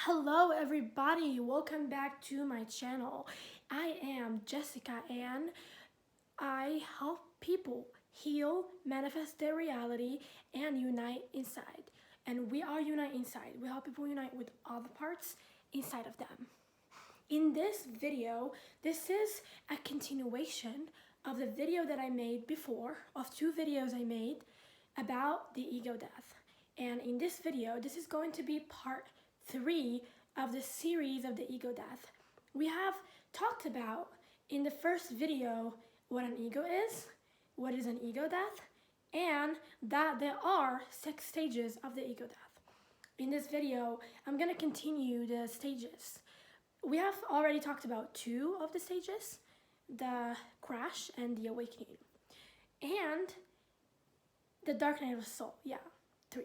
Hello everybody, welcome back to my channel. I am Jessica and I help people heal, manifest their reality, and unite inside. And we are unite inside. We help people unite with all the parts inside of them. In this video, this is a continuation of the video that I made before, of two videos I made about the ego death. And in this video, this is going to be part 3 of the series of the ego death. We have talked about in the first video what an ego is, what is an ego death, and that there are 6 stages of the ego death. In this video, I'm going to continue the stages. We have already talked about 2 of the stages, the crash and the awakening. And the dark night of the soul, 3.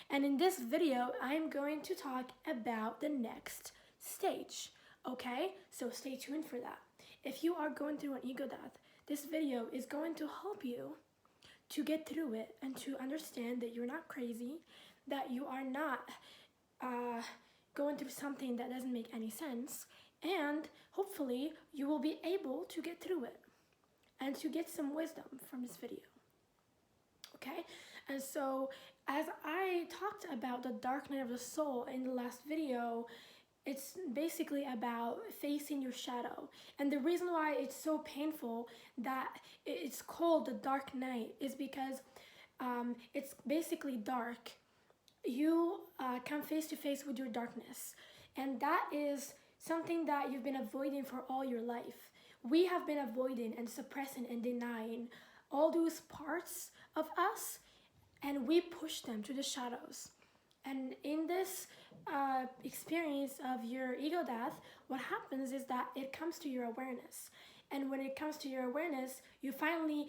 And in this video, I'm going to talk about the next stage, okay? So stay tuned for that. If you are going through an ego death, this video is going to help you to get through it and to understand that you're not crazy, that you are not going through something that doesn't make any sense, and hopefully you will be able to get through it and to get some wisdom from this video. Okay, and so as I talked about the dark night of the soul in the last video, it's basically about facing your shadow. And the reason why it's so painful that it's called the dark night is because it's basically dark. You come face to face with your darkness, and that is something that you've been avoiding for all your life. We have been avoiding and suppressing and denying all those parts of us, and we push them to the shadows. And in this experience of your ego death, what happens is that it comes to your awareness. And when it comes to your awareness, you finally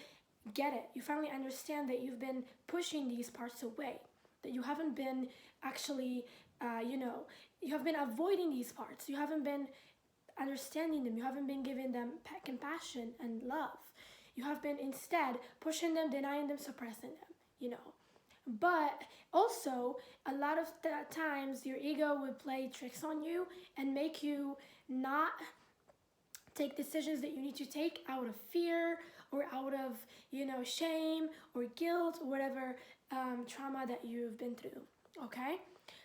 get it. You finally understand that you've been pushing these parts away, that you haven't been actually, you have been avoiding these parts. You haven't been understanding them. You haven't been giving them compassion and love. You have been instead pushing them, denying them, suppressing them, But also, a lot of times your ego would play tricks on you and make you not take decisions that you need to take out of fear or out of, shame or guilt or whatever trauma that you've been through, okay?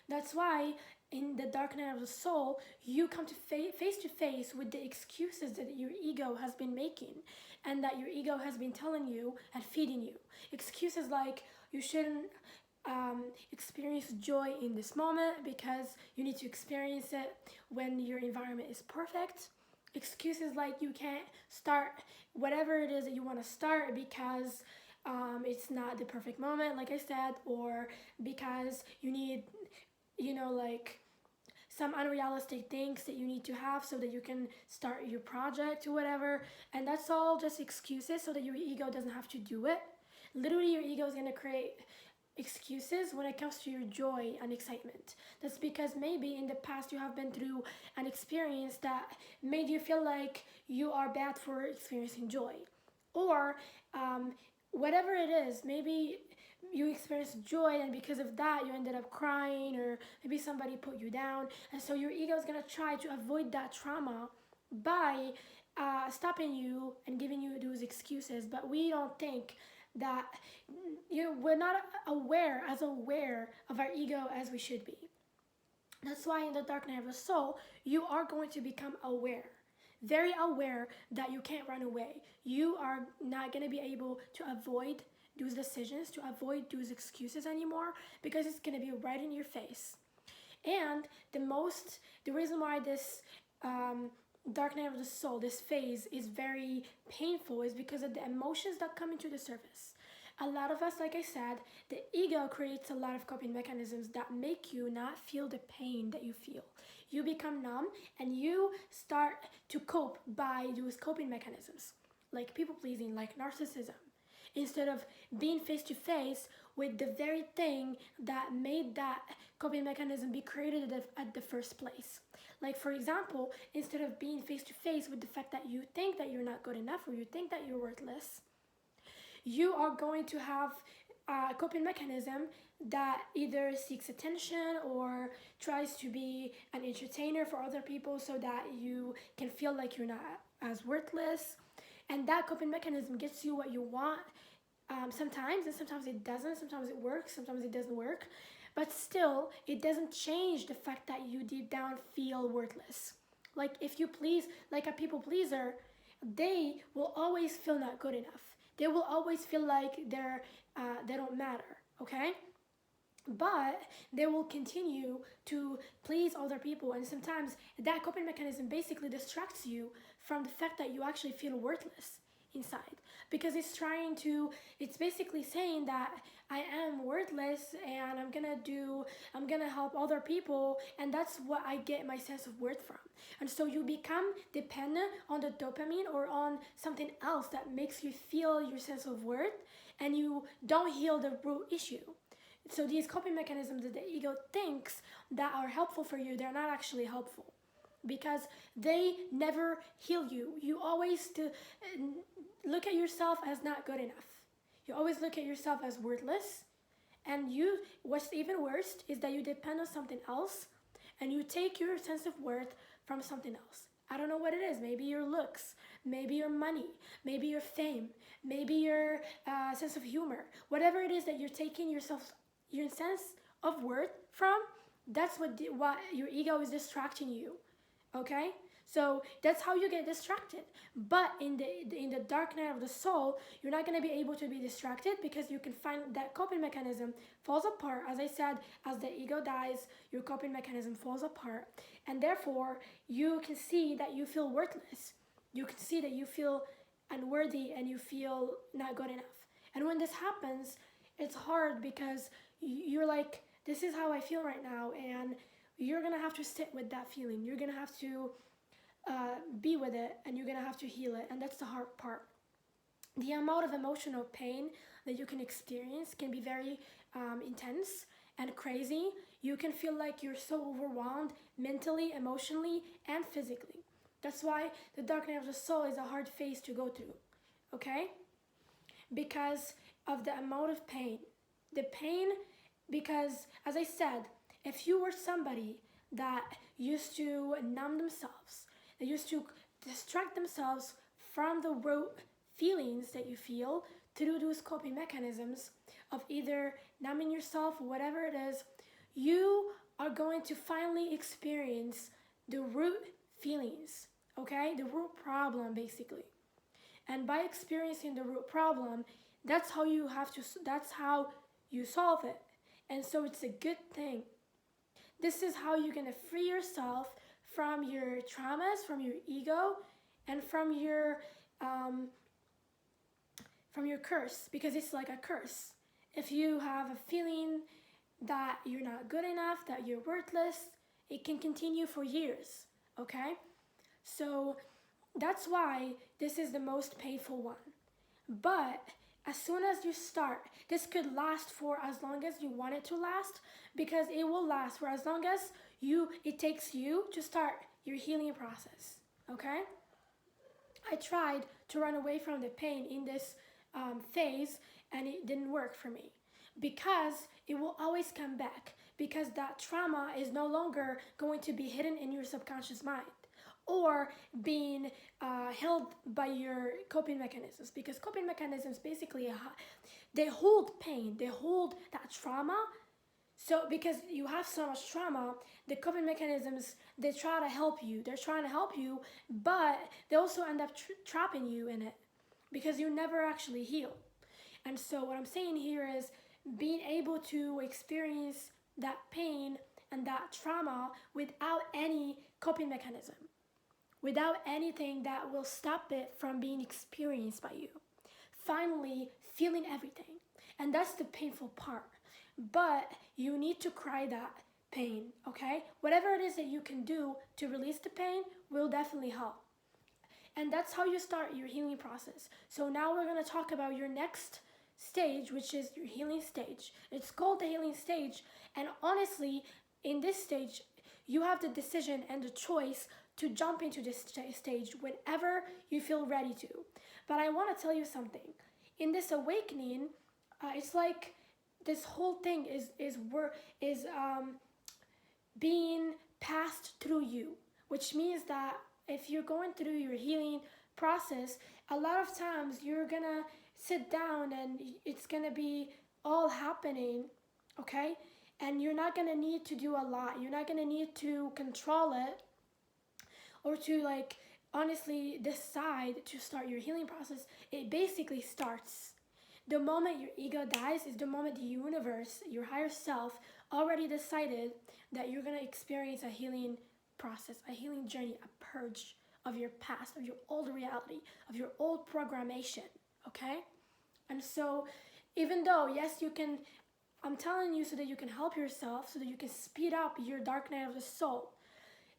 That's why in the dark night of the soul, you come to face to face with the excuses that your ego has been making and that your ego has been telling you and feeding you. Excuses like you shouldn't experience joy in this moment because you need to experience it when your environment is perfect. Excuses like you can't start whatever it is that you want to start because it's not the perfect moment, like I said, or because you need, some unrealistic things that you need to have so that you can start your project or whatever. And that's all just excuses so that your ego doesn't have to do it. Literally, your ego is going to create excuses when it comes to your joy and excitement. That's because maybe in the past you have been through an experience that made you feel like you are bad for experiencing joy. Or whatever it is, maybe you experienced joy and because of that you ended up crying, or maybe somebody put you down, and so your ego is going to try to avoid that trauma by stopping you and giving you those excuses. But we don't think that we're not as aware of our ego as we should be. That's why in the dark night of the soul, you are going to become aware, very aware that you can't run away. You are not going to be able to avoid those decisions, to avoid those excuses anymore, because it's going to be right in your face. And the reason why this dark night of the soul, this phase, is very painful is because of the emotions that come into the surface. A lot of us, like I said, the ego creates a lot of coping mechanisms that make you not feel the pain that you feel. You become numb and you start to cope by those coping mechanisms, like people pleasing, like narcissism, instead of being face to face with the very thing that made that coping mechanism be created at the first place. Like, for example, instead of being face to face with the fact that you think that you're not good enough or you think that you're worthless, you are going to have coping mechanism that either seeks attention or tries to be an entertainer for other people so that you can feel like you're not as worthless. And that coping mechanism gets you what you want sometimes, and sometimes it doesn't. Sometimes it works, sometimes it doesn't work. But still, it doesn't change the fact that you deep down feel worthless. Like if you please, like a people pleaser, they will always feel not good enough. They will always feel like they don't matter. Okay, but they will continue to please other people, and sometimes that coping mechanism basically distracts you from the fact that you actually feel worthless inside, because it's basically saying that I am worthless and I'm gonna help other people, and that's what I get my sense of worth from. And so you become dependent on the dopamine or on something else that makes you feel your sense of worth, and you don't heal the root issue. So these coping mechanisms that the ego thinks that are helpful for you, they're not actually helpful, because they never heal you. You always look at yourself as not good enough. You always look at yourself as worthless. And what's even worse is that you depend on something else, and you take your sense of worth from something else. I don't know what it is. Maybe your looks, maybe your money, maybe your fame, maybe your sense of humor. Whatever it is that you're taking your sense of worth from, that's what your ego is distracting you. Okay, so that's how you get distracted. But in the dark night of the soul, you're not going to be able to be distracted, because you can find that coping mechanism falls apart. As I said, as the ego dies, your coping mechanism falls apart, and therefore you can see that you feel worthless. You can see that you feel unworthy and you feel not good enough. And when this happens, it's hard, because you're like, this is how I feel right now, and you're gonna have to sit with that feeling. You're gonna have to be with it, and you're gonna have to heal it, and that's the hard part. The amount of emotional pain that you can experience can be very intense and crazy. You can feel like you're so overwhelmed mentally, emotionally, and physically. That's why the dark night of the soul is a hard phase to go through, okay? Because of the amount of pain. The pain, because, as I said, if you were somebody that used to numb themselves, that used to distract themselves from the root feelings that you feel through those coping mechanisms of either numbing yourself or whatever it is, you are going to finally experience the root feelings, okay? The root problem, basically. And by experiencing the root problem, that's how you solve it. And so it's a good thing. This is how you're going to free yourself from your traumas, from your ego, and from your curse, because it's like a curse. If you have a feeling that you're not good enough, that you're worthless, it can continue for years, okay? So that's why this is the most painful one. But as soon as you start, this could last for as long as you want it to last, because it will last for as long as it takes you to start your healing process, okay? I tried to run away from the pain in this phase, and it didn't work for me, because it will always come back, because that trauma is no longer going to be hidden in your subconscious mind or being held by your coping mechanisms, because coping mechanisms basically they hold pain, they hold that trauma. So because you have so much trauma, the coping mechanisms, they try to help you. They're trying to help you, but they also end up trapping you in it, because you never actually heal. And so what I'm saying here is being able to experience that pain and that trauma without any coping mechanism, without anything that will stop it from being experienced by you. Finally, feeling everything. And that's the painful part. But you need to cry that pain, okay? Whatever it is that you can do to release the pain will definitely help. And that's how you start your healing process. So now we're going to talk about your next stage, which is your healing stage. It's called the healing stage. And honestly, in this stage, you have the decision and the choice to jump into this stage whenever you feel ready to. But I want to tell you something. In this awakening, It's like this whole thing is being passed through you, which means that if you're going through your healing process, a lot of times you're gonna sit down and it's gonna be all happening, okay? And you're not gonna need to do a lot. You're not gonna need to control it or to like honestly decide to start your healing process. It basically starts. The moment your ego dies is the moment the universe, your higher self, already decided that you're gonna experience a healing process, a healing journey, a purge of your past, of your old reality, of your old programmation, okay? And so, even though, yes, you can, I'm telling you so that you can help yourself, so that you can speed up your dark night of the soul.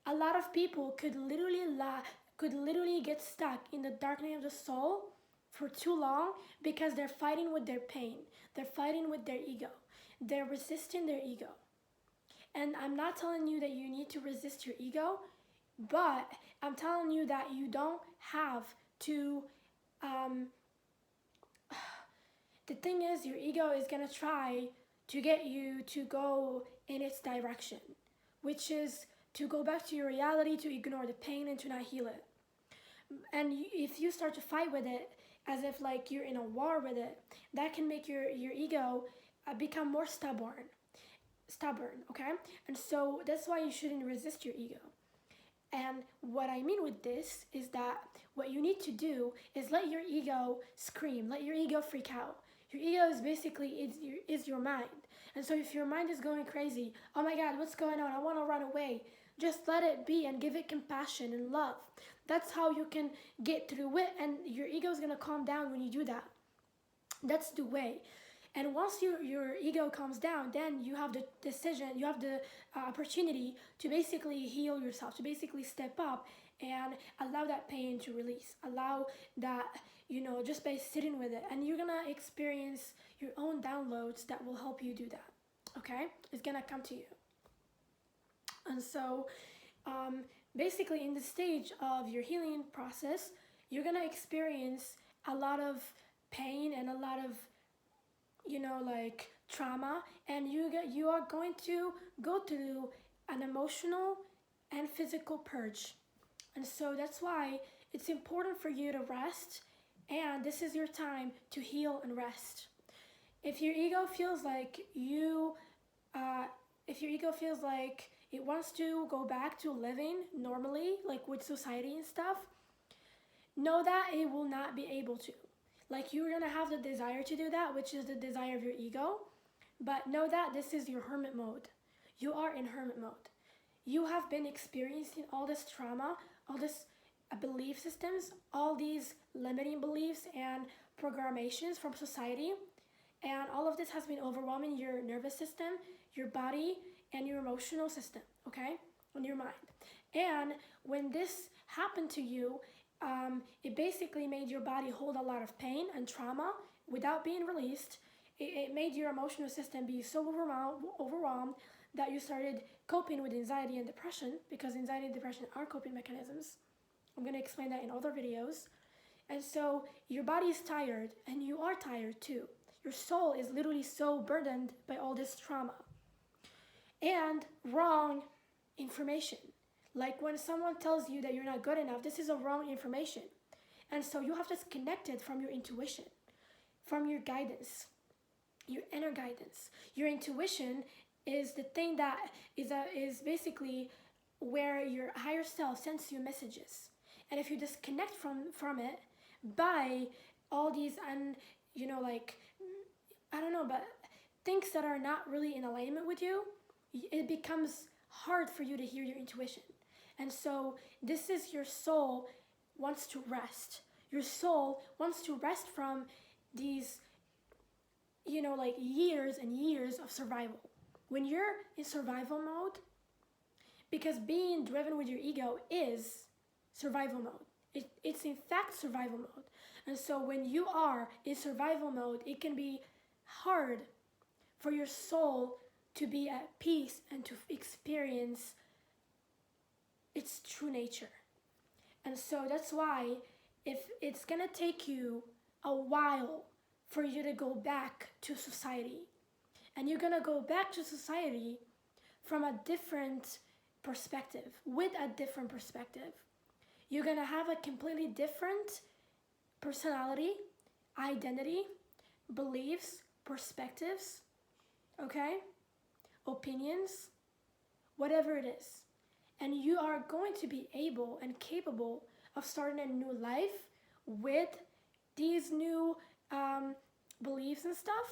A lot of people could literally get stuck in the dark night of the soul for too long because they're fighting with their pain. They're fighting with their ego. They're resisting their ego. And I'm not telling you that you need to resist your ego, but I'm telling you that you don't have to. The thing is, your ego is going to try to get you to go in its direction, which is to go back to your reality, to ignore the pain, and to not heal it. And if you start to fight with it as if like you're in a war with it, that can make your ego become more stubborn, okay? And so that's why you shouldn't resist your ego. And what I mean with this is that what you need to do is let your ego scream, let your ego freak out. Your ego is basically is your mind. And so if your mind is going crazy, oh my God, what's going on? I want to run away. Just let it be and give it compassion and love. That's how you can get through it, and your ego is going to calm down when you do that. That's the way. And once your ego calms down, then you have the decision, you have the opportunity to basically heal yourself, to basically step up and allow that pain to release. Allow that, just by sitting with it. And you're going to experience your own downloads that will help you do that. Okay? It's going to come to you. And so, basically, in the stage of your healing process, you're going to experience a lot of pain and a lot of like trauma, and you are going to go through an emotional and physical purge. And so that's why it's important for you to rest, and this is your time to heal and rest. If your ego feels like it wants to go back to living normally, like with society and stuff, know that it will not be able to. Like, you're gonna have the desire to do that, which is the desire of your ego, but know that this is your hermit mode. You are in hermit mode. You have been experiencing all this trauma, all this belief systems, all these limiting beliefs and programations from society, and all of this has been overwhelming your nervous system, your body, and your emotional system, okay, and your mind. And when this happened to you, it basically made your body hold a lot of pain and trauma without being released. It made your emotional system be so overwhelmed that you started coping with anxiety and depression, because anxiety and depression are coping mechanisms. I'm going to explain that in other videos. And so your body is tired, and you are tired too. Your soul is literally so burdened by all this trauma and wrong information. Like when someone tells you that you're not good enough, this is a wrong information. And so you have to disconnect it from your intuition, from your guidance, your inner guidance. Your intuition is the thing that is basically where your higher self sends you messages. And if you disconnect from it by all these but things that are not really in alignment with you, it becomes hard for you to hear your intuition. And so this is your soul wants to rest. Your soul wants to rest from these, years and years of survival. When you're in survival mode, because being driven with your ego is survival mode. It's in fact survival mode. And so when you are in survival mode, it can be hard for your soul to be at peace and to experience its true nature. And so that's why if it's gonna take you a while for you to go back to society. And you're gonna go back to society from a different perspective, with a different perspective. You're gonna have a completely different personality, identity, beliefs, perspectives, okay? Opinions, whatever it is. And you are going to be able and capable of starting a new life with these new beliefs and stuff.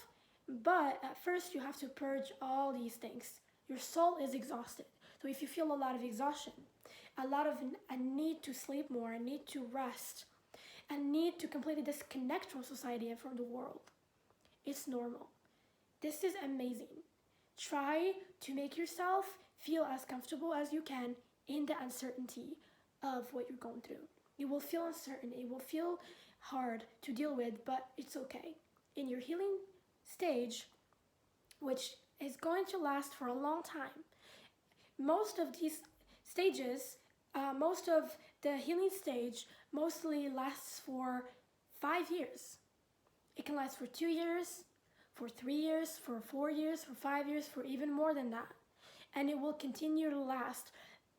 But at first, you have to purge all these things. Your soul is exhausted. So if you feel a lot of exhaustion, a lot of a need to sleep more, a need to rest, a need to completely disconnect from society and from the world, it's normal. This is amazing. Try to make yourself feel as comfortable as you can in the uncertainty of what you're going through. It will feel uncertain, it will feel hard to deal with, but it's okay. In your healing stage, which is going to last for a long time, most of these stages, most of the healing stage mostly lasts for 5 years. It can last for 2 years, for 3 years, for 4 years, for 5 years, for even more than that. And it will continue to last.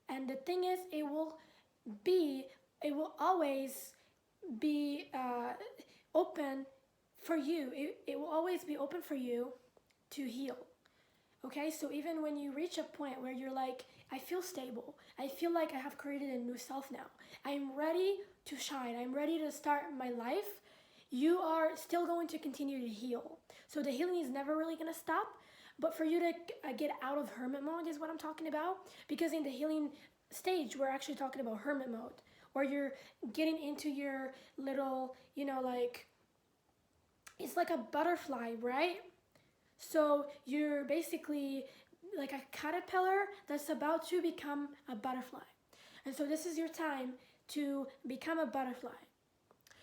And the thing is, it will always be open for you. It will always be open for you to heal. Okay, so even when you reach a point where you're like, I feel stable, I feel like I have created a new self now, I'm ready to shine, I'm ready to start my life, you are still going to continue to heal. So the healing is never really going to stop, but for you to get out of hermit mode is what I'm talking about, because in the healing stage, we're actually talking about hermit mode, where you're getting into your little, like, it's like a butterfly, right? So you're basically like a caterpillar that's about to become a butterfly. And so this is your time to become a butterfly.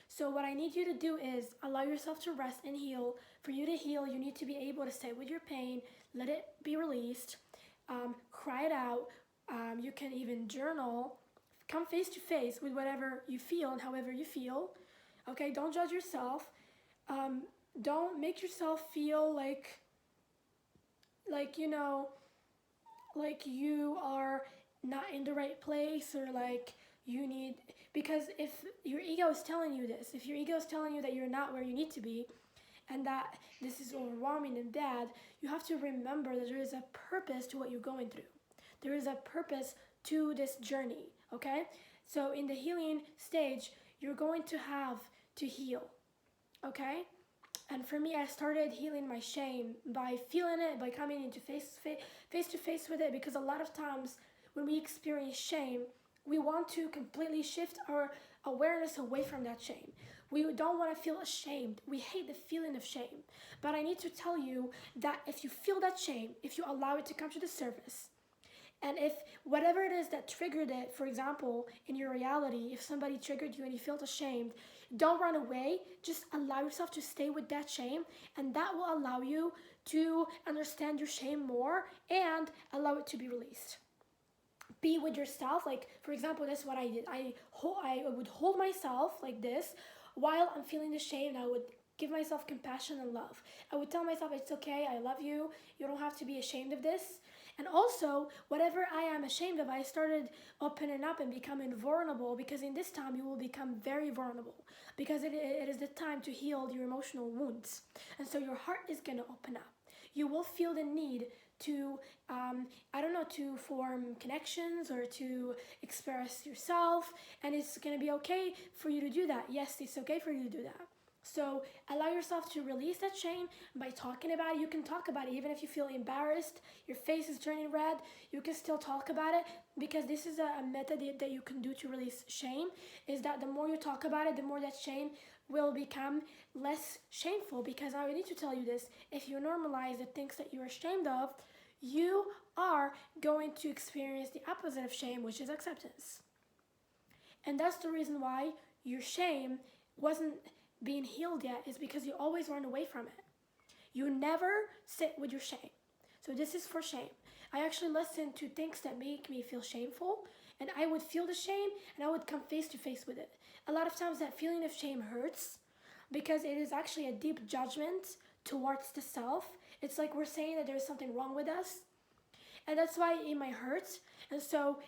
So what I need you to do is allow yourself to rest and heal. For you to heal, you need to be able to sit with your pain, let it be released, cry it out. You can even journal, come face to face with whatever you feel and however you feel. Okay, don't judge yourself. Don't make yourself feel like you are not in the right place, or like you need, because if your ego is telling you this, if your ego is telling you that you're not where you need to be and that this is overwhelming and bad, you have to remember that there is a purpose to what you're going through. There is a purpose to this journey, okay? So in the healing stage, you're going to have to heal, okay? And for me, I started healing my shame by feeling it, by coming into face to face with it, because a lot of times when we experience shame, we want to completely shift our awareness away from that shame. We don't want to feel ashamed. We hate the feeling of shame. But I need to tell you that if you feel that shame, if you allow it to come to the surface, and if whatever it is that triggered it, for example, in your reality, if somebody triggered you and you felt ashamed, don't run away. Just allow yourself to stay with that shame, and that will allow you to understand your shame more and allow it to be released. Be with yourself. Like, for example, this is what I did. I would hold myself like this while I'm feeling the shame, and I would give myself compassion and love. I would tell myself, it's okay, I love you, you don't have to be ashamed of this. And also, whatever I am ashamed of, I started opening up and becoming vulnerable, because in this time you will become very vulnerable, because it is the time to heal your emotional wounds. And so your heart is going to open up. You will feel the need to, to form connections or to express yourself, and it's going to be okay for you to do that. Yes, it's okay for you to do that. So allow yourself to release that shame by talking about it. You can talk about it even if you feel embarrassed, your face is turning red, you can still talk about it, because this is a method that you can do to release shame, is that the more you talk about it, the more that shame will become less shameful. Because I need to tell you this, if you normalize the things that you're ashamed of, you are going to experience the opposite of shame, which is acceptance. And that's the reason why your shame wasn't being healed yet, is because you always run away from it. You never sit with your shame. So this is for shame. I actually listen to things that make me feel shameful, and I would feel the shame and I would come face to face with it. A lot of times that feeling of shame hurts, because it is actually a deep judgment towards the self. It's like we're saying that there's something wrong with us, and that's why it might hurt. And so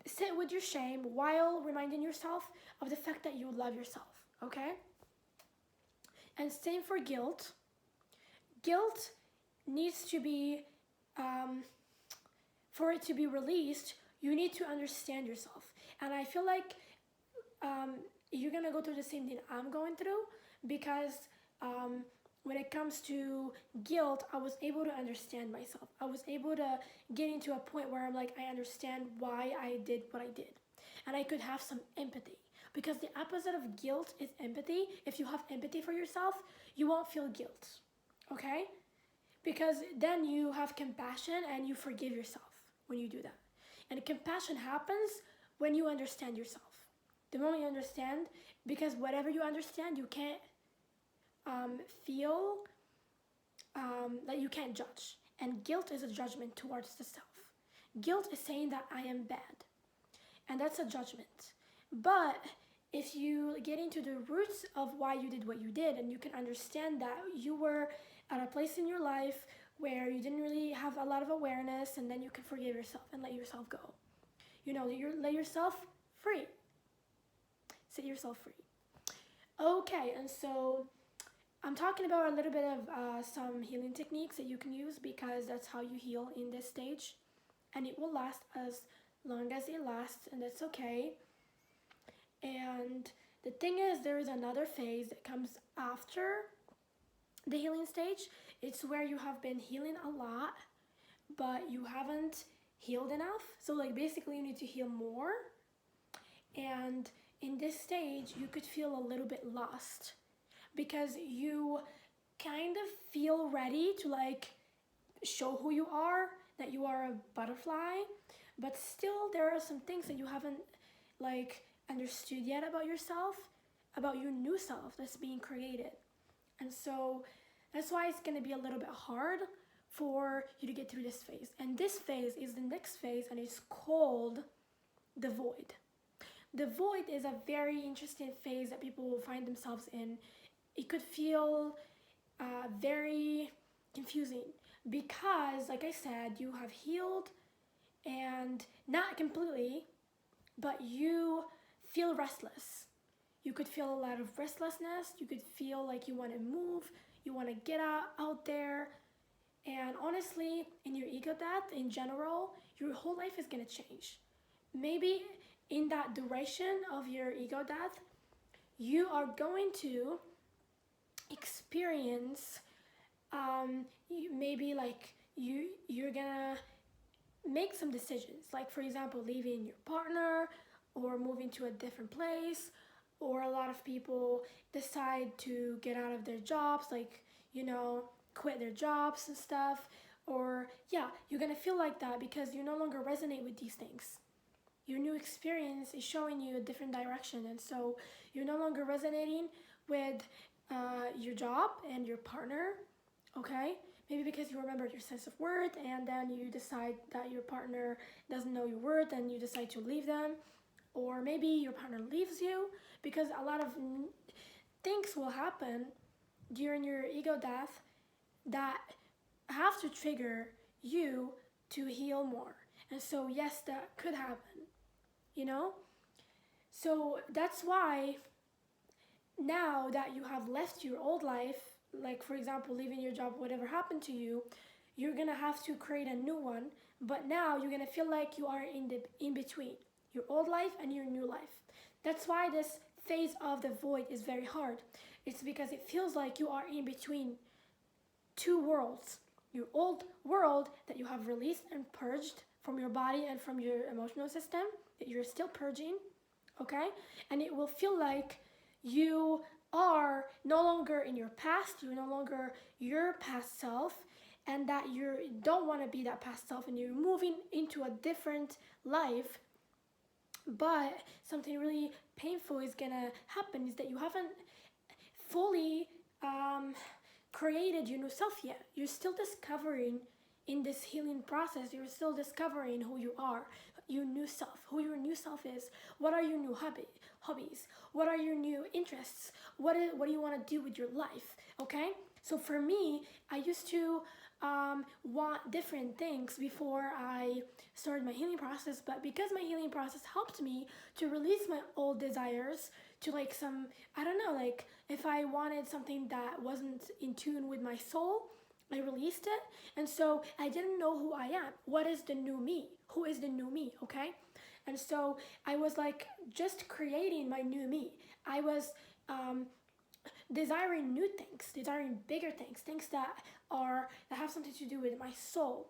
sit with your shame while reminding yourself of the fact that you love yourself, okay? And same for guilt. Guilt needs to be, for it to be released, you need to understand yourself. And I feel like you're gonna go through the same thing I'm going through, because when it comes to guilt, I was able to understand myself. I was able to get into a point where I'm like, I understand why I did what I did. And I could have some empathy. Because the opposite of guilt is empathy. If you have empathy for yourself, you won't feel guilt. Okay? Because then you have compassion and you forgive yourself when you do that. And compassion happens when you understand yourself. The moment you understand, because whatever you understand, you can't feel that you can't judge. And guilt is a judgment towards the self. Guilt is saying that I am bad. And that's a judgment. But if you get into the roots of why you did what you did, and you can understand that you were at a place in your life where you didn't really have a lot of awareness, and then you can forgive yourself and let yourself go. You know, let yourself free. Set yourself free. Okay, and so I'm talking about a little bit of some healing techniques that you can use, because that's how you heal in this stage. And it will last as long as it lasts, and that's okay. And the thing is, there is another phase that comes after the healing stage. It's where you have been healing a lot, but you haven't healed enough. So like basically you need to heal more. And in this stage, you could feel a little bit lost, because you kind of feel ready to like show who you are, that you are a butterfly, but still there are some things that you haven't like understood yet about yourself, about your new self that's being created. And so that's why it's going to be a little bit hard for you to get through this phase. And this phase is the next phase, and it's called the void. The void is a very interesting phase that people will find themselves in. It could feel very confusing, because like I said, you have healed, and not completely, but you feel restless. You could feel a lot of restlessness. You could feel like you want to move, you want to get out there. And honestly, in your ego death in general, your whole life is going to change. Maybe in that duration of your ego death, you are going to experience maybe like you're gonna make some decisions, like for example leaving your partner or moving to a different place, or a lot of people decide to get out of their jobs, like, you know, quit their jobs and stuff. Or yeah, you're gonna feel like that because you no longer resonate with these things. Your new experience is showing you a different direction, and so you're no longer resonating with your job and your partner, okay? Maybe because you remember your sense of worth, and then you decide that your partner doesn't know your worth and you decide to leave them. Or maybe your partner leaves you, because a lot of things will happen during your ego death that have to trigger you to heal more. And so yes, that could happen, you know? So that's why now that you have left your old life, like for example leaving your job, whatever happened to you, you're gonna have to create a new one. But now you're gonna feel like you are in between your old life and your new life. That's why this phase of the void is very hard. It's because it feels like you are in between two worlds. Your old world that you have released and purged from your body and from your emotional system, that you're still purging, okay? And it will feel like you are no longer in your past, you're no longer your past self, and that you don't want to be that past self, and you're moving into a different life. But something really painful is gonna happen, is that you haven't fully created your new self yet. You're still discovering in this healing process, you're still discovering who you are, your new self, who your new self is. What are your new hobbies? What are your new interests? What do you want to do with your life? Okay? So for me, I used to want different things before I started my healing process, but because my healing process helped me to release my old desires, to like some, I don't know, like if I wanted something that wasn't in tune with my soul, I released it. And so I didn't know who I am. What is the new me? Who is the new me? Okay? And so I was like just creating my new me. I was desiring new things, desiring bigger things, things that have something to do with my soul,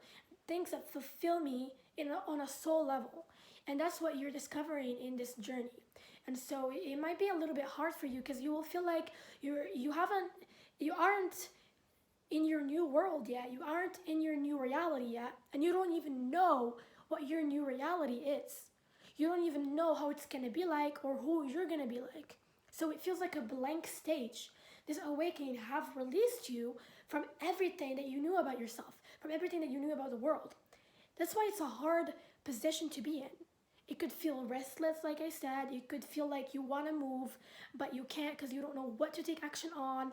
things that fulfill me on a soul level. And that's what you're discovering in this journey. And so it might be a little bit hard for you because you will feel like you aren't in your new world yet. You aren't in your new reality yet, and you don't even know what your new reality is. You don't even know how it's gonna be like or who you're gonna be like. So it feels like a blank stage. This awakening have released you from everything that you knew about yourself, from everything that you knew about the world. That's why it's a hard position to be in. It could feel restless, like I said. It could feel like you want to move, but you can't because you don't know what to take action on.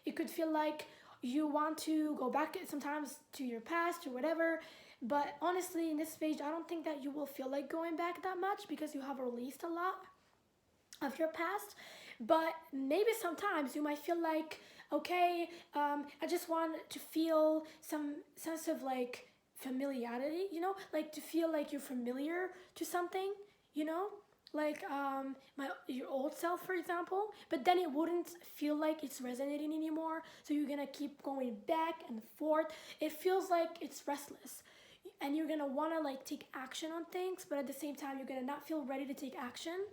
It could feel like you want to go back sometimes to your past or whatever. But honestly, in this stage, I don't think that you will feel like going back that much because you have released a lot of your past. But maybe sometimes you might feel like, okay, I just want to feel some sense of like familiarity, like to feel like you're familiar to something, like your old self, for example. But then it wouldn't feel like it's resonating anymore, so you're gonna keep going back and forth. It feels like it's restless, and you're gonna want to like take action on things, but at the same time you're gonna not feel ready to take action.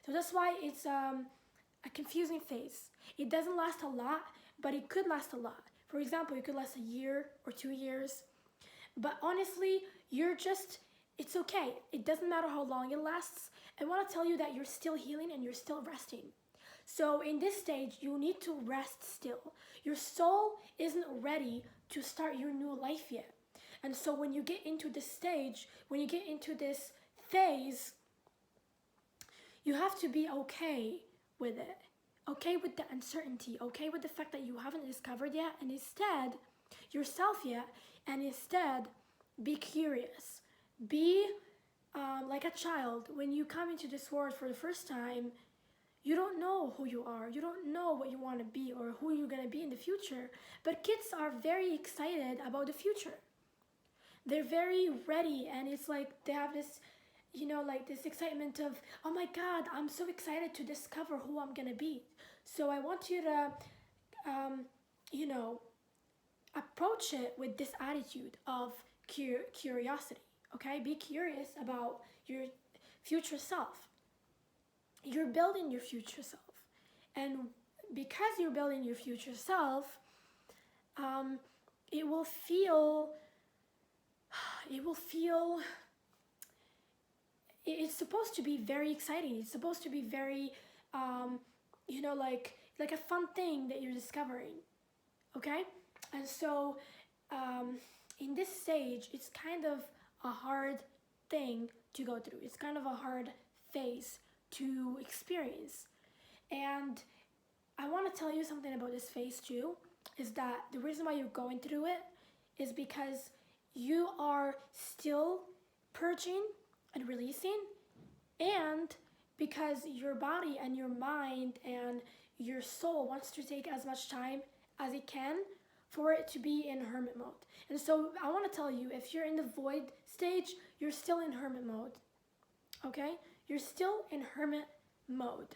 So that's why it's a confusing phase. It doesn't last a lot, but it could last a lot. For example, it could last a year or 2 years. But honestly, it's okay. It doesn't matter how long it lasts. I want to tell you that you're still healing and you're still resting. So in this stage, you need to rest still. Your soul isn't ready to start your new life yet. And so when you get into this stage, when you get into this phase, you have to be okay with it. Okay with the uncertainty, okay with the fact that you haven't discovered yet, and instead, yourself yet, and instead, be curious. Be like a child. When you come into this world for the first time, you don't know who you are. You don't know what you want to be or who you're going to be in the future. But kids are very excited about the future. They're very ready, and it's like they have this, like this excitement of, oh my God, I'm so excited to discover who I'm going to be. So I want you to, approach it with this attitude of curiosity, okay? Be curious about your future self. You're building your future self. And because you're building your future self, it will feel, it's supposed to be very exciting. It's supposed to be very, like a fun thing that you're discovering, okay? And so in this stage, it's kind of a hard thing to go through. It's kind of a hard phase to experience. And I want to tell you something about this phase too, is that the reason why you're going through it is because you are still purging and releasing, and because your body and your mind and your soul wants to take as much time as it can for it to be in hermit mode. And so I want to tell you, if you're in the void stage, you're still in hermit mode, okay? You're still in hermit mode,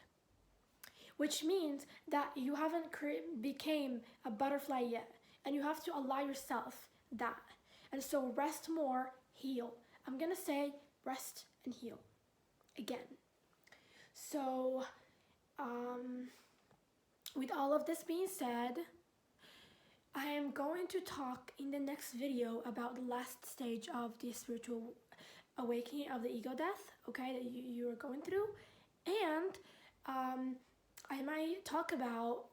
which means that you haven't became a butterfly yet, and you have to allow yourself that. And so rest more, heal. I'm gonna say rest and heal again. So with all of this being said, I am going to talk in the next video about the last stage of the spiritual awakening of the ego death, okay, that you're going through. And I might talk about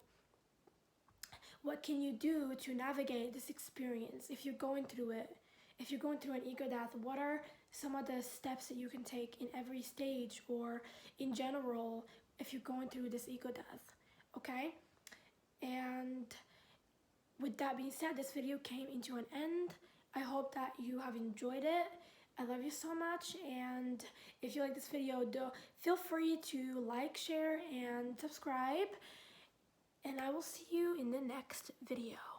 what can you do to navigate this experience if you're going through it, if you're going through an ego death, what are some of the steps that you can take in every stage or in general if you're going through this ego death, okay? And with that being said, this video came into an end. I hope that you have enjoyed it. I love you so much, and if you like this video, feel free to like, share, and subscribe, and I will see you in the next video.